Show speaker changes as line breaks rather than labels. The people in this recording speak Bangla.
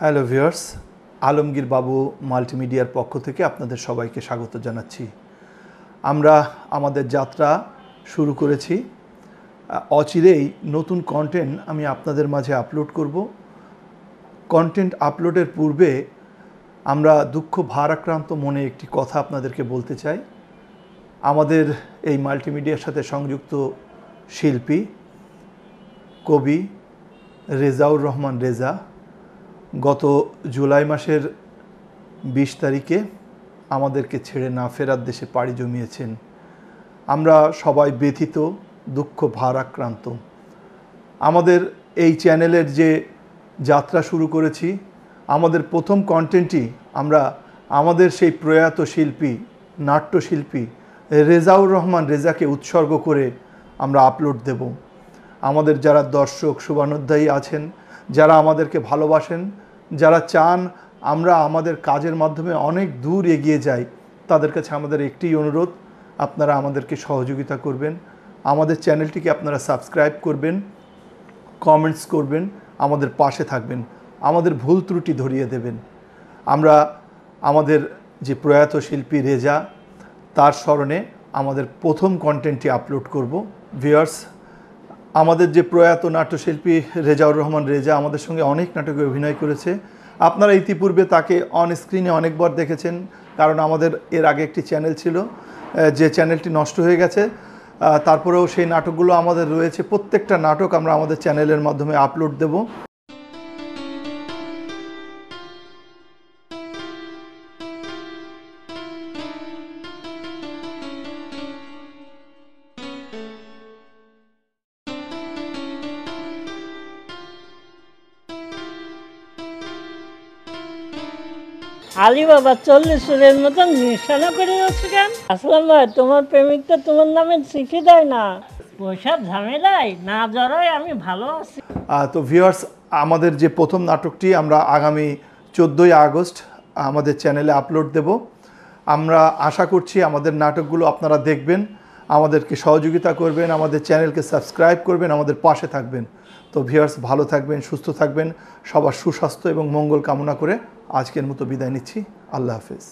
হ্যালো ভিউয়ার্স, আলমগীর বাবু মাল্টিমিডিয়ার পক্ষ থেকে আপনাদের সবাইকে স্বাগত জানাচ্ছি। আমরা আমাদের যাত্রা শুরু করেছি। অচিরেই নতুন কন্টেন্ট আমি আপনাদের মাঝে আপলোড করব। কন্টেন্ট আপলোডের পূর্বে আমরা দুঃখ ভারাক্রান্ত মনে একটি কথা আপনাদেরকে বলতে চাই। আমাদের এই মাল্টিমিডিয়ার সাথে সংযুক্ত শিল্পী কবি রেজাউর রহমান রেজা গত জুলাই মাসের 20 তারিখে আমাদেরকে ছেড়ে না ফেরার দেশে পাড়ি জমিয়েছেন। আমরা সবাই ব্যথিত, দুঃখ ভারাক্রান্ত। আমাদের এই চ্যানেলের যে যাত্রা শুরু করেছি, আমাদের প্রথম কন্টেন্টই আমরা আমাদের সেই প্রয়াত শিল্পী, নাট্যশিল্পী রেজাউর রহমান রেজাকে উৎসর্গ করে আমরা আপলোড দেব। আমাদের যারা দর্শক শুভানুধ্যায়ী আছেন, যারা আমাদেরকে ভালোবাসেন, যারা চান আমরা আমাদের কাজের মাধ্যমে অনেক দূর এগিয়ে যাই, তাদের কাছে আমাদের একটি অনুরোধ, আপনারা আমাদেরকে সহযোগিতা করবেন, আমাদের চ্যানেলটিকে আপনারা সাবস্ক্রাইব করবেন, কমেন্টস করবেন, আমাদের পাশে থাকবেন, আমাদের ভুল ত্রুটি ধরিয়ে দেবেন। আমরা আমাদের যে প্রয়াত শিল্পী রেজা, তার স্মরণে আমাদের প্রথম কন্টেন্টটি আপলোড করব। ভিউয়ার্স, আমাদের যে প্রয়াত নাট্যশিল্পী রেজাউর রহমান রেজা আমাদের সঙ্গে অনেক নাটকে অভিনয় করেছে। আপনারা ইতিপূর্বে তাকে অন স্ক্রিনে অনেকবার দেখেছেন, কারণ আমাদের এর আগে একটি চ্যানেল ছিল, যে চ্যানেলটি নষ্ট হয়ে গেছে। তারপরেও সেই নাটকগুলো আমাদের রয়েছে। প্রত্যেকটা নাটক আমরা আমাদের চ্যানেলের মাধ্যমে আপলোড দেব।
আলী বাবা 40 চুরের মতন নিশানা করে যাচ্ছে কেন? আসলাম ভাই, তোমার প্রেমিক তো তোমার নামে চিঠি দেয় না। পয়সার ঝামেলায় না জড়াই আমি ভালো আছি।
তো ভিউয়ার্স, আমাদের যে প্রথম নাটকটি আমরা আগামী 14ই আগস্ট আমাদের চ্যানেলে আপলোড দেব। আমরা আশা করছি আমাদের নাটকগুলো আপনারা দেখবেন, আমাদেরকে সহযোগিতা করবেন, আমাদের চ্যানেলকে সাবস্ক্রাইব করবেন, আমাদের পাশে থাকবেন। তো ভিউয়ার্স, ভালো থাকবেন, সুস্থ থাকবেন, সবার সুস্বাস্থ্য এবং মঙ্গল কামনা করে আজকের মতো বিদায় নিচ্ছি। আল্লাহ হাফেজ।